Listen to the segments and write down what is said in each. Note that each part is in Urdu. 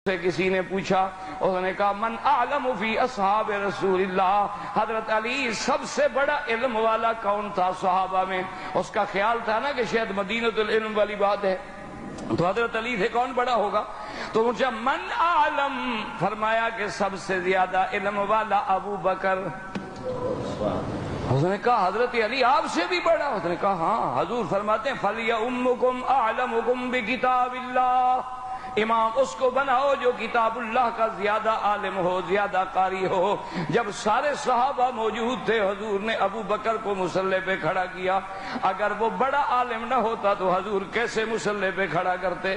سے کسی نے پوچھا، اس نے کہا من اعلم فی اصحاب رسول اللہ، حضرت علی سب سے بڑا علم والا کون تھا صحابہ میں؟ اس کا خیال تھا نا کہ شاید مدینۃ العلم والی بات ہے، تو حضرت علی سے کون بڑا ہوگا؟ تو پوچھا من اعلم، فرمایا کہ سب سے زیادہ علم والا ابو بکر۔ اس نے کہا حضرت علی آپ سے بھی بڑا؟ اس نے کہا ہاں۔ حضور فرماتے ہیں فَلْيَؤُمُّكُمْ أَعْلَمُكُمْ بِكِتَابِ اللَّهِ، امام اس کو بناؤ جو کتاب اللہ کا زیادہ عالم ہو، زیادہ قاری ہو۔ جب سارے صحابہ موجود تھے، حضور نے ابو بکر کو مصلی پہ کھڑا کیا۔ اگر وہ بڑا عالم نہ ہوتا تو حضور کیسے مصلی پہ کھڑا کرتے؟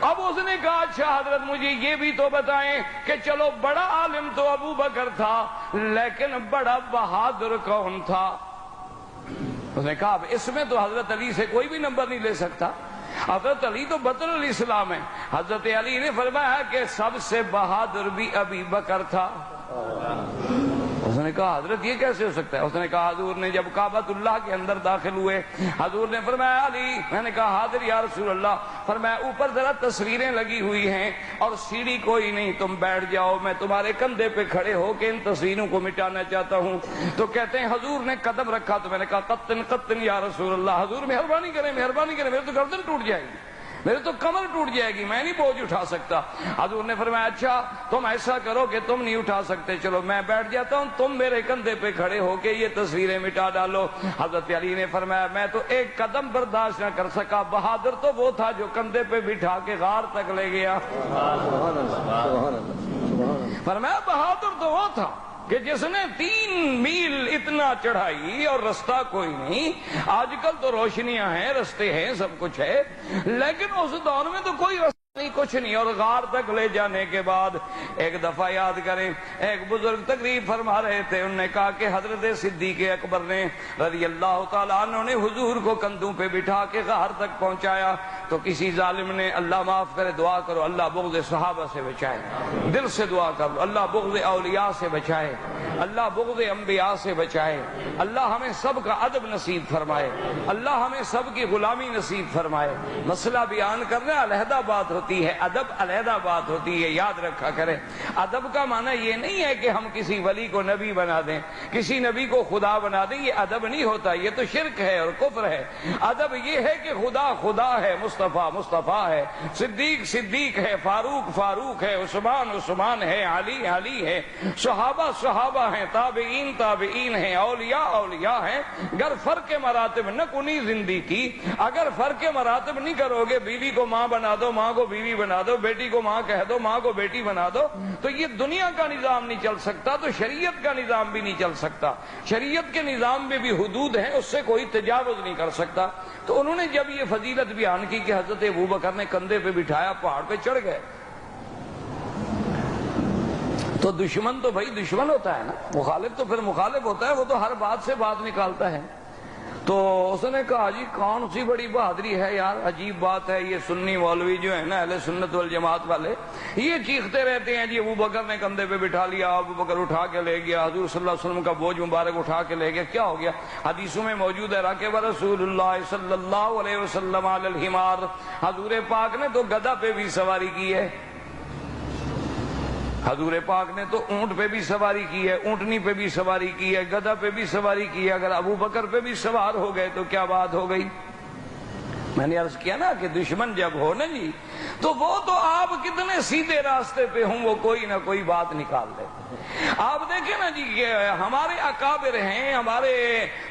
اب اس نے کہا اچھا حضرت مجھے یہ بھی تو بتائیں کہ چلو بڑا عالم تو ابو بکر تھا، لیکن بڑا بہادر کون تھا؟ اس نے کہا اب اس میں تو حضرت علی سے کوئی بھی نمبر نہیں لے سکتا، حضرت علی تو بدر الاسلام ہے۔ حضرت علی نے فرمایا کہ سب سے بہادر بھی ابی بکر تھا۔ اس نے کہا حضرت یہ کیسے ہو سکتا ہے؟ اس نے کہا حضور نے جب کعبۃ اللہ کے اندر داخل ہوئے، حضور نے فرمایا علی، میں نے کہا حاضر یا رسول اللہ، فرمایا اوپر ذرا تصویریں لگی ہوئی ہیں اور سیڑھی کوئی نہیں، تم بیٹھ جاؤ، میں تمہارے کندھے پہ کھڑے ہو کے ان تصویروں کو مٹانا چاہتا ہوں۔ تو کہتے ہیں حضور نے قدم رکھا تو میں نے کہا قطن قطن یا رسول اللہ، حضور مہربانی کریں مہربانی کریں، میرے تو گردن ٹوٹ جائے گی، میرے تو کمر ٹوٹ جائے گی، میں نہیں بوجھ اٹھا سکتا۔ حضور نے فرمایا اچھا تم ایسا کرو کہ تم نہیں اٹھا سکتے، چلو میں بیٹھ جاتا ہوں، تم میرے کندھے پہ کھڑے ہو کے یہ تصویریں مٹا ڈالو۔ حضرت علی نے فرمایا میں تو ایک قدم برداشت نہ کر سکا، بہادر تو وہ تھا جو کندھے پہ بٹھا کے غار تک لے گیا۔ فرمایا بہادر تو وہ تھا کہ جس نے 3 میل اتنا چڑھائی اور رستہ کوئی نہیں۔ آج کل تو روشنیاں ہیں، رستے ہیں، سب کچھ ہے، لیکن اس دور میں تو کوئی رستہ نہیں، کچھ نہیں، اور غار تک لے جانے کے بعد ایک دفعہ یاد کریں، ایک بزرگ تقریر فرما رہے تھے، انہوں نے کہا کہ حضرت صدیق اکبر نے رضی اللہ تعالیٰ عنہ نے حضور کو کندھوں پہ بٹھا کے غار تک پہنچایا، تو کسی ظالم نے اللہ معاف کرے دعا کرو اللہ بغض صحابہ سے بچائے، دل سے دعا کرو اللہ بغض اولیاء سے بچائے، اللہ بغض انبیاء سے بچائے، اللہ ہمیں سب کا ادب نصیب فرمائے، اللہ ہمیں سب کی غلامی نصیب فرمائے۔ مسئلہ بیان کرنا علیحدہ بات ہوتی ہے، ادب علیحدہ بات ہوتی ہے، یاد رکھا کریں۔ ادب کا معنی یہ نہیں ہے کہ ہم کسی ولی کو نبی بنا دیں، کسی نبی کو خدا بنا دیں، یہ ادب نہیں ہوتا، یہ تو شرک ہے اور کفر ہے۔ ادب یہ ہے کہ خدا خدا ہے، مصطفیٰ مصطفیٰ ہے، صدیق صدیق ہے، فاروق فاروق ہے، عثمان عثمان ہے، علی علی ہے، صحابہ صحابہ ہیں، تابعین تابعین ہیں، اولیاء اولیاء ہیں۔ اگر فرق مراتب نہ کنی زندگی کی، اگر فرق مراتب نہیں کرو گے، بیوی کو ماں بنا دو، ماں کو بیوی بنا دو، بیٹی کو ماں کہہ دو، ماں کو بیٹی بنا دو، تو یہ دنیا کا نظام نہیں چل سکتا، تو شریعت کا نظام بھی نہیں چل سکتا۔ شریعت کے نظام میں بھی حدود ہیں، اس سے کوئی تجاوز نہیں کر سکتا۔ تو انہوں نے جب یہ فضیلت بیان کی کہ حضرت ابوبکر نے کندھے پہ بٹھایا، پہاڑ پہ چڑھ گئے، تو دشمن تو بھائی دشمن ہوتا ہے نا، مخالف تو پھر مخالف ہوتا ہے، وہ تو ہر بات سے بات نکالتا ہے۔ تو اس نے کہا جی کون سی بڑی بہادری ہے یار، عجیب بات ہے، یہ سنی مولوی جو ہے نا اہل سنت والجماعت والے، یہ چیختے رہتے ہیں جی ابوبکر نے کندھے پہ بٹھا لیا، ابوبکر اٹھا کے لے گیا، حضور صلی اللہ علیہ وسلم کا بوجھ مبارک اٹھا کے لے گیا، کیا ہو گیا؟ حدیثوں میں موجود ہے راکب رسول اللہ صلی اللہ علیہ وسلم علی الحمار، حضور پاک نے تو گدھا پہ بھی سواری کی ہے، حضور پاک نے تو اونٹ پہ بھی سواری کی ہے، اونٹنی پہ بھی سواری کی ہے، گدھا پہ بھی سواری کی ہے، اگر ابو بکر پہ بھی سوار ہو گئے تو کیا بات ہو گئی؟ میں نے عرض کیا نا کہ دشمن جب ہو نا جی، تو وہ تو آپ کتنے سیدھے راستے پہ ہوں وہ کوئی نہ کوئی بات نکال دے۔ آپ دیکھیں نا جی کہ ہمارے اکابر ہیں، ہمارے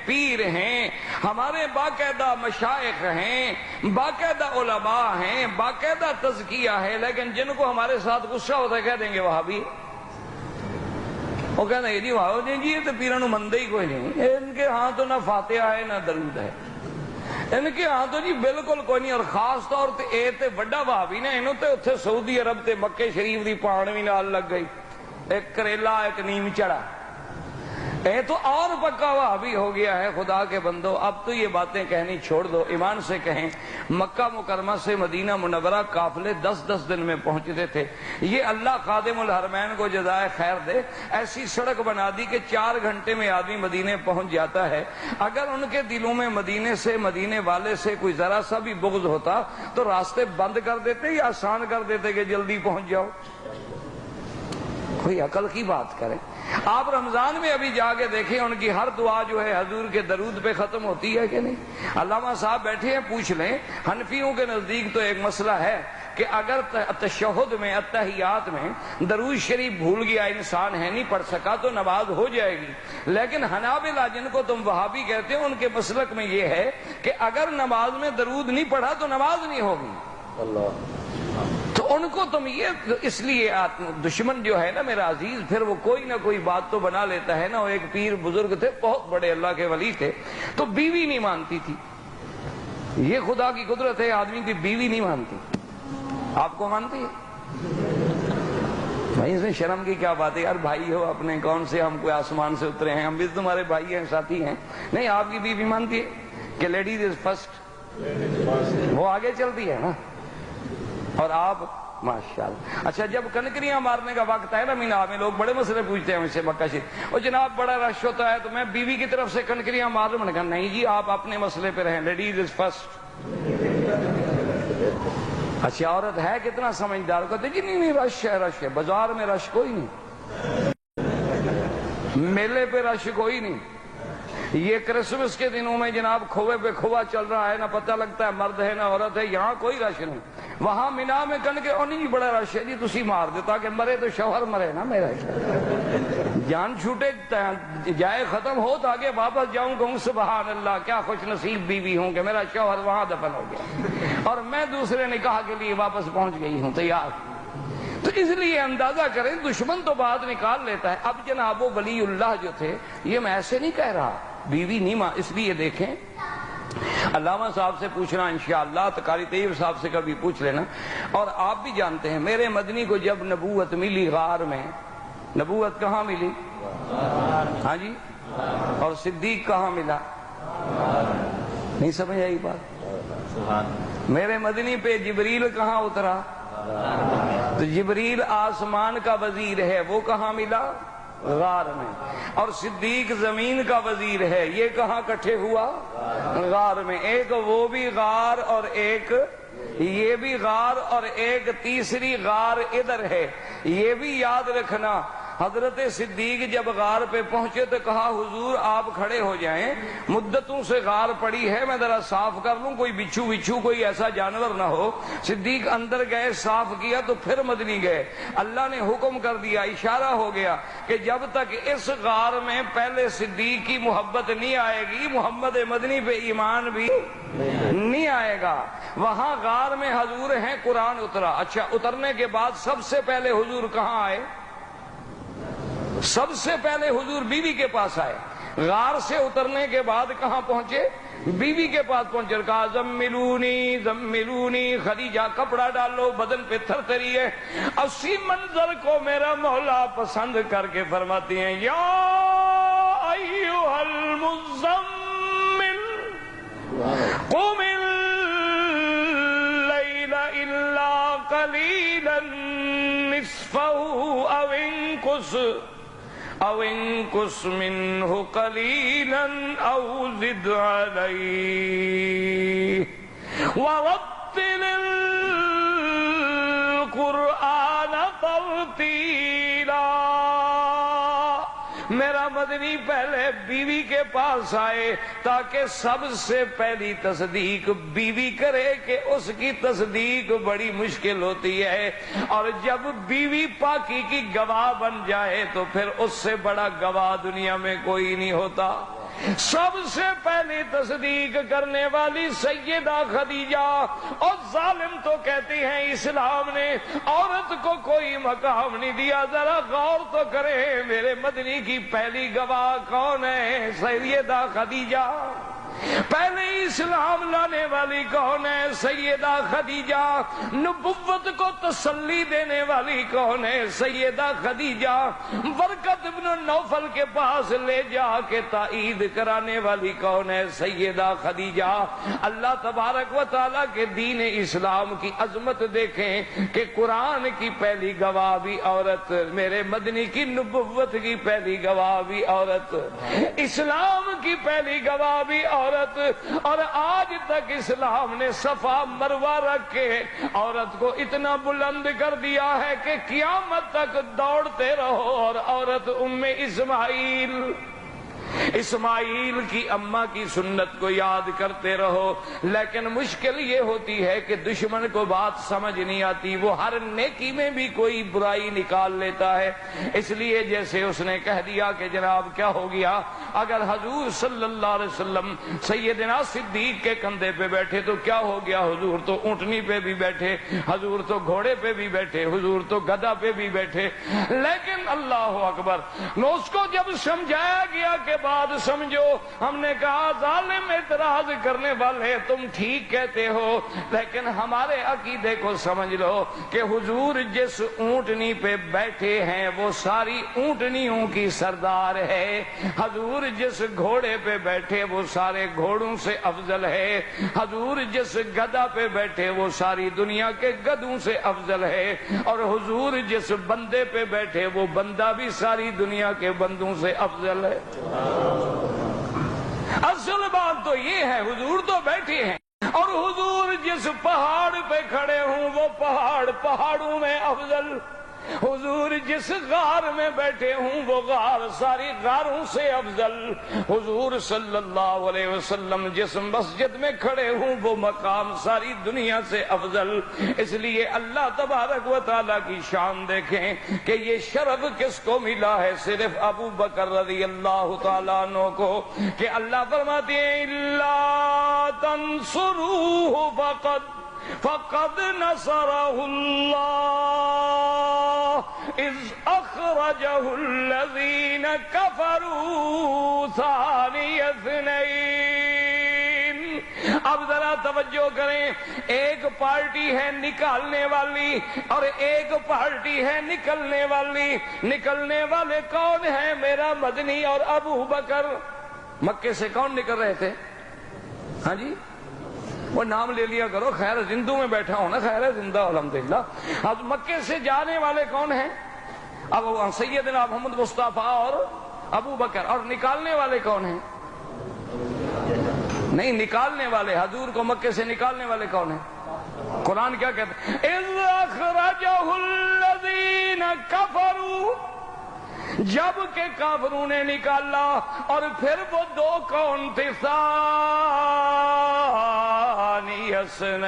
پیر ہیں، ہمارے باقاعدہ مشائخ ہیں، باقاعدہ علماء ہیں، باقاعدہ تزکیہ ہے، لیکن جن کو ہمارے ساتھ غصہ ہوتا ہے کہہ دیں گے وہابی، وہ کہنا یہ جی وہاں جی یہ تو پیروں نو مندے ہی کوئی نہیں، ان کے ہاں تو نہ فاتحہ ہے نہ درود ہے، ان کے ہاں تو جی بالکل کوئی نہیں، اور خاص طور تے اے تے بڑا وہابی نے، انہوں تے اتھے سعودی عرب تے مکے شریف دی پاڑوی نال لگ گئی، ایک کریلا ایک نیم چڑا، اے تو اور پکا ہوا بھی ہو گیا ہے خدا کے بندو. اب تو یہ باتیں کہنی چھوڑ دو, ایمان سے کہیں مکہ مکرمہ سے مدینہ منورہ قافلے 10-10 دن میں پہنچتے تھے. یہ اللہ خادم الحرمین کو جزائے خیر دے, ایسی سڑک بنا دی کہ 4 گھنٹے میں آدمی مدینے پہنچ جاتا ہے. اگر ان کے دلوں میں مدینے سے, مدینے والے سے کوئی ذرا سا بھی بغض ہوتا تو راستے بند کر دیتے یا آسان کر دیتے کہ جلدی پہنچ جاؤ. کوئی عقل کی بات کریں. آپ رمضان میں ابھی جا کے دیکھیں ان کی ہر دعا جو ہے حضور کے درود پہ ختم ہوتی ہے کہ نہیں؟ علامہ صاحب بیٹھے ہیں, پوچھ لیں. حنفیوں کے نزدیک تو ایک مسئلہ ہے کہ اگر تشہد میں, اتحیات میں درود شریف بھول گیا انسان ہے, نہیں پڑھ سکا تو نماز ہو جائے گی. لیکن حنابلہ جن کو تم وہابی کہتے ہو, ان کے مسلک میں یہ ہے کہ اگر نماز میں درود نہیں پڑھا تو نماز نہیں ہوگی. اللہ. تو ان کو تم یہ اس لیے دشمن جو ہے نا میرا عزیز, پھر وہ کوئی نہ کوئی بات تو بنا لیتا ہے نا. وہ ایک پیر بزرگ تھے, بہت بڑے اللہ کے ولی تھے, تو بیوی نہیں مانتی تھی. یہ خدا کی قدرت ہے, آدمی کی بیوی نہیں مانتی. آپ کو مانتی ہے بھائی؟ اس میں شرم کی کیا بات ہے یار, بھائی ہو اپنے, کون سے ہم کوئی آسمان سے اترے ہیں, ہم بھی تمہارے بھائی ہیں, ساتھی ہیں. نہیں, آپ کی بیوی مانتی ہے کہ لیڈیز از فرسٹ, وہ آگے چلتی ہے نا, اور آپ ماشاءاللہ. اچھا, جب کنکریاں مارنے کا وقت ہے نا مینا میں, لوگ بڑے مسئلے پوچھتے ہیں مجھ سے مکہ شریف, اور جناب بڑا رش ہوتا ہے تو میں بیوی کی طرف سے کنکریاں مار لوں. میں نے کہا نہیں جی, آپ اپنے مسئلے پہ رہیں, لیڈیز از فرسٹ. اچھا, عورت ہے کتنا سمجھدار, کہتے جی نہیں رش ہے, رش ہے. بازار میں رش کوئی نہیں, میلے پہ رش کوئی نہیں. یہ کرسمس کے دنوں میں جناب کھوے پہ کھوا چل رہا ہے, نہ پتہ لگتا ہے مرد ہے نہ عورت ہے. یہاں کوئی رش نہیں. وہاں مینا میں کن کے نہیں بڑا رش ہے جی, تسی مار دے تاکہ مرے تو شوہر مرے نا میرا, جان چھوٹے جائے ختم ہو تاکہ واپس جاؤں کہوں سبحان اللہ کیا خوش نصیب بیوی ہوں کہ میرا شوہر وہاں دفن ہو گیا اور میں دوسرے نکاح کے لیے واپس پہنچ گئی ہوں تیار. تو اس لیے اندازہ کریں, دشمن تو بات نکال لیتا ہے. اب جناب وہ ولی اللہ جو تھے, یہ میں ایسے نہیں کہہ رہا بیوی نہیں ماں, اس لیے دیکھیں علامہ صاحب سے پوچھنا انشاءاللہ, قاری طیب صاحب سے کبھی پوچھ لینا. اور آپ بھی جانتے ہیں میرے مدنی کو جب نبوت ملی غار میں, نبوت کہاں ملی؟ ہاں جی. اور صدیق کہاں ملا؟ نہیں سمجھ آئی بات؟ میرے مدنی پہ جبریل کہاں اترا؟ تو جبریل آسمان کا وزیر ہے, وہ کہاں ملا؟ غار میں. اور صدیق زمین کا وزیر ہے, یہ کہاں کٹھے ہوا؟ غار میں. ایک وہ بھی غار اور ایک یہ بھی غار, اور ایک تیسری غار ادھر ہے. یہ بھی یاد رکھنا, حضرت صدیق جب غار پہ پہنچے تو کہا حضور آپ کھڑے ہو جائیں, مدتوں سے غار پڑی ہے, میں ذرا صاف کر لوں, کوئی بچھو کوئی ایسا جانور نہ ہو. صدیق اندر گئے, صاف کیا تو پھر مدنی گئے. اللہ نے حکم کر دیا, اشارہ ہو گیا کہ جب تک اس غار میں پہلے صدیق کی محبت نہیں آئے گی, محمد مدنی پہ ایمان بھی نہیں آئے گا. وہاں غار میں حضور ہیں, قرآن اترا. اچھا, اترنے کے بعد سب سے پہلے حضور کہاں آئے؟ سب سے پہلے حضور بیوی کے پاس آئے. غار سے اترنے کے بعد کہاں پہنچے؟ بیوی کے پاس پہنچے. کہا زملونی زملونی, خدیجہ کپڑا ڈالو, بدن پہ تھر تھری ہے. اسی منظر کو میرا مولا پسند کر کے فرماتی ہیں, یا ایھا المزمل قم اللیل الا قلیلا نصفہ او انقص منہ قلیلا او زد علیہ ورتل القرآن ترتیلا. میرا مدنی پہلے بیوی کے پاس آئے تاکہ سب سے پہلی تصدیق بیوی کرے کہ اس کی تصدیق بڑی مشکل ہوتی ہے, اور جب بیوی پاکی کی گواہ بن جائے تو پھر اس سے بڑا گواہ دنیا میں کوئی نہیں ہوتا. سب سے پہلی تصدیق کرنے والی سیدہ خدیجہ. اور ظالم تو کہتے ہیں اسلام نے عورت کو کوئی مقام نہیں دیا. ذرا غور تو کرے, میرے مدنی کی پہلی گواہ کون ہے؟ سیدہ خدیجہ. پہلے اسلام لانے والی کون ہے؟ سیدہ خدیجہ۔ نبوت کو تسلی دینے والی کون ہے؟ سیدہ خدیجہ۔ برکت ابن نوفل کے پاس لے جا کے تائید کرانے والی کون ہے؟ سیدہ خدیجہ۔ اللہ تبارک و تعالیٰ کے دین اسلام کی عظمت دیکھیں کہ قرآن کی پہلی گواہ بھی عورت، میرے مدنی کی نبوت کی پہلی گواہ بھی عورت، اسلام کی پہلی گواہ بھی عورت، اور آج تک اسلام نے صفا مروہ رکھ کے عورت کو اتنا بلند کر دیا ہے کہ قیامت تک دوڑتے رہو اور عورت اسماعیل کی اماں کی سنت کو یاد کرتے رہو۔ لیکن مشکل یہ ہوتی ہے کہ دشمن کو بات سمجھ نہیں آتی، وہ ہر نیکی میں بھی کوئی برائی نکال لیتا ہے۔ اس لیے جیسے اس نے کہہ دیا کہ جناب کیا ہو گیا، اگر حضور صلی اللہ علیہ وسلم سیدنا صدیق کے کندھے پہ بیٹھے تو کیا ہو گیا، حضور تو اونٹنی پہ بھی بیٹھے، حضور تو گھوڑے پہ بھی بیٹھے، حضور تو گدھا پہ بھی بیٹھے۔ لیکن اللہ اکبر، اس کو جب سمجھایا گیا کہ بات سمجھو، ہم نے کہا ظالم اعتراض کرنے والے تم ٹھیک کہتے ہو، لیکن ہمارے عقیدے کو سمجھ لو کہ حضور جس اونٹنی پہ بیٹھے ہیں وہ ساری اونٹنیوں کی سردار ہے، حضور جس گھوڑے پہ بیٹھے وہ سارے گھوڑوں سے افضل ہے، حضور جس گدھا پہ بیٹھے وہ ساری دنیا کے گدھوں سے افضل ہے، اور حضور جس بندے پہ بیٹھے وہ بندہ بھی ساری دنیا کے بندوں سے افضل ہے۔ اصل بات تو یہ ہے، حضور تو بیٹھے ہیں، اور حضور جس پہاڑ پہ کھڑے ہوں وہ پہاڑ پہاڑوں میں افضل، حضور جس غار میں بیٹھے ہوں وہ غار ساری غاروں سے افضل، حضور صلی اللہ علیہ وسلم جس مسجد میں کھڑے ہوں وہ مقام ساری دنیا سے افضل۔ اس لیے اللہ تبارک و تعالیٰ کی شان دیکھیں کہ یہ شرف کس کو ملا ہے، صرف ابو بکر رضی اللہ تعالیٰ عنہ کو، کہ اللہ فرماتے ہیں الا تنصروہ فقد نصرہ اللہ اذ اخرجہ الذین کفروا ثانی اثنین۔ اب ذرا توجہ کریں، ایک پارٹی ہے نکالنے والی اور ایک پارٹی ہے نکلنے والی۔ نکلنے والے کون ہیں؟ میرا مدنی اور ابو بکر۔ مکے سے کون نکل رہے تھے؟ ہاں جی، وہ نام لے لیا کرو، خیر زندوں میں بیٹھا ہوں نا، خیر زندہ الحمدللہ۔ اب مکے سے جانے والے کون ہیں؟ اب سیدنا محمد مصطفیٰ اور ابو بکر، اور نکالنے والے کون ہیں؟ نہیں، نکالنے والے حضور کو مکے سے نکالنے والے کون ہیں؟ قرآن کیا کہتا ہے؟ اذ اخرجہ الذین کفروا، جب کہ کافروں نے نکالا، اور پھر وہ دو کون تھے؟ ثانی اثنین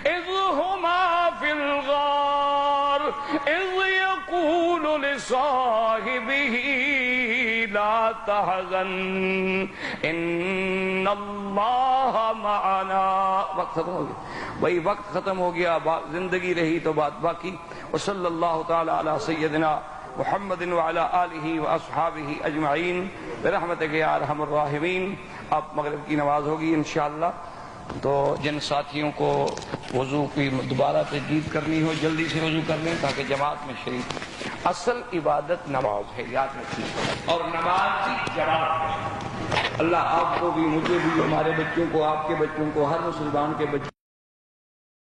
اذ ہما فی الغار اذ یقول لصاحبہ لا تحزن ان اللہ معنا۔ وقت ختم ہو گیا بھائی، وقت ختم ہو گیا، زندگی رہی تو بات باقی۔ وصلی اللہ تعالی علی سیدنا محمد وعلی آلہ واصحابہ اجمعین برحمتک یا ارحم الراحمین۔ اب مغرب کی نماز ہوگی انشاءاللہ، تو جن ساتھیوں کو وضو کی دوبارہ تجدید کرنی ہو جلدی سے وضو کر لیں تاکہ جماعت میں شریک۔ اصل عبادت نماز ہے، یاد رکھیے، اور نماز کی جماعت ہے۔ اللہ آپ کو بھی، مجھے بھی، ہمارے بچوں کو، آپ کے بچوں کو، ہر مسلمان کے بچوں